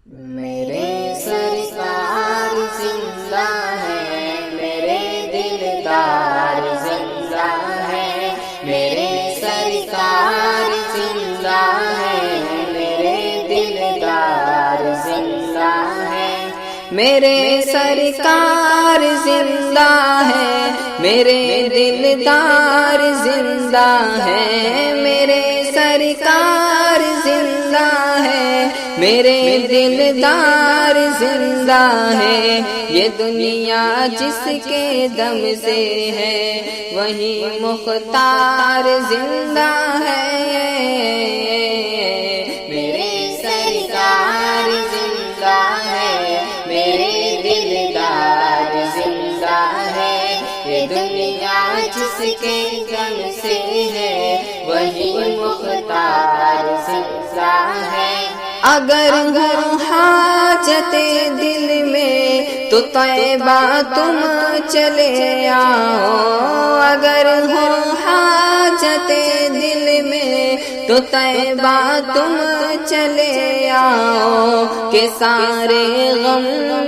میرے سرکار زندہ ہے، میرے دلدار زندہ ہے، میرے سرکار زندہ ہے، میرے دلدار زندہ ہے، میرے سرکار زندہ ہے، میرے دلدار زندہ ہے، میرے سرکار زندہ ہے، میرے دلدار زندہ ہے، یہ دنیا جس کے دم سے ہے وہی مختار زندہ ہے، میرے سرکار زندہ ہے، میرے دلدار زندہ ہے، یہ دنیا جس کے دم سے ہے وہی مختار زندہ ہے۔ اگر ہو حاجت دل میں تو طیبہ تم چلے آؤ، اگر ہو حاجت دل میں تو طیبہ تم چلے آؤ، کہ سارے غم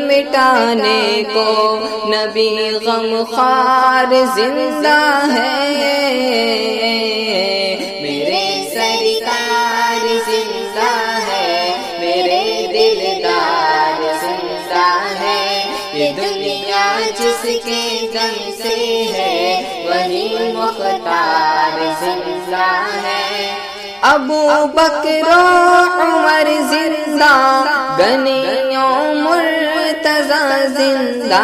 مٹانے کو نبی غم خوار زندہ ہے، میرے سرکار زندہ ہے، میرے دلدار زندہ ہے، یہ دنیا جس کے دم سے ہے وہی مختار زندہ ہے۔ ابو بکر و عمر زندہ، غنی و مرتضی زندہ،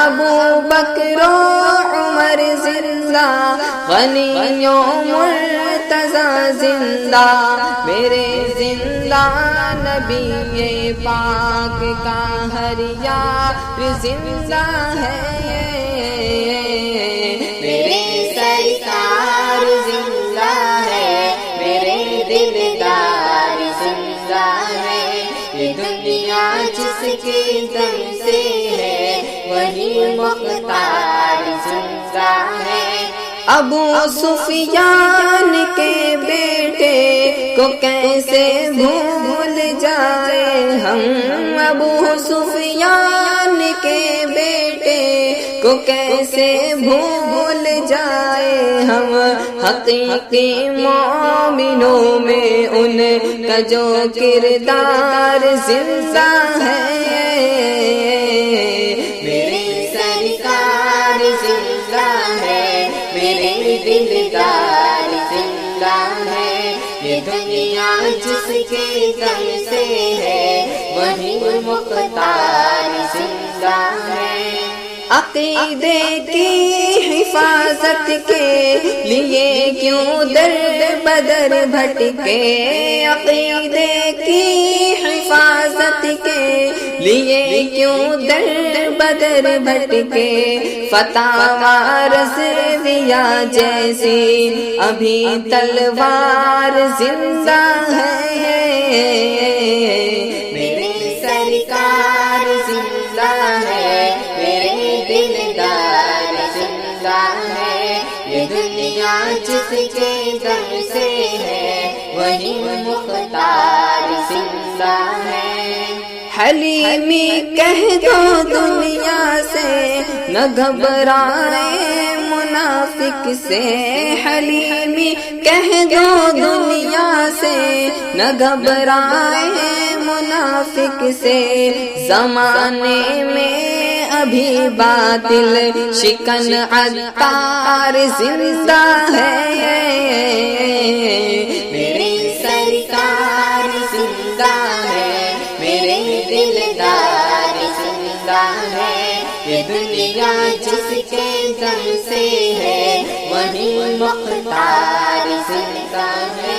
ابو بکر و عمر زندہ، غنی و مرتضی زندہ، میرے زندہ نبی پاک کا ہر یار زندہ ہے، میرے سرکار زندہ ہے، میرے دلدار زندہ ہے، یہ دنیا جس کے دم سے ہے وہی مختار زندہ ہے۔ ابو سفیان کے بیٹے کو کیسے بھول جائے ہم، ابو سفیان کے بیٹے کو کیسے بھول جائے ہم، حقیقی مومنوں میں ان کا جو کردار زندہ ہے، میرے سرکار زندہ ہے، میرے دلدار زندہ ہے، یہ دنیا جس کے دم سے ہے وہی مختار زندہ ہے۔ عقیدے کی حفاظت کے لیے کیوں در بدر بھٹکے، عقیدے کی حفاظت کے لیے کیوں در بدر بھٹکے، فتاوی رضویہ جیسی ابھی تلوار زندہ ہے، میرے سرکار زندہ ہے، میرے دلدار زندہ ہے، یہ دنیا جس کے دم سے ہے وہی مختار زندہ ہے۔ حلیمی کہہ دو دنیا سے نہ گھبرائے منافق سے، حلیمی کہہ دو دنیا سے نہ گھبرائے منافق سے، زمانے میں ابھی باطل شکن عطار زندہ ہے، میرے سرکار زندہ ہے، میرے دلدار زندہ ہے، یہ دنیا جس کے دم سے ہے وہی مختار زندہ ہے۔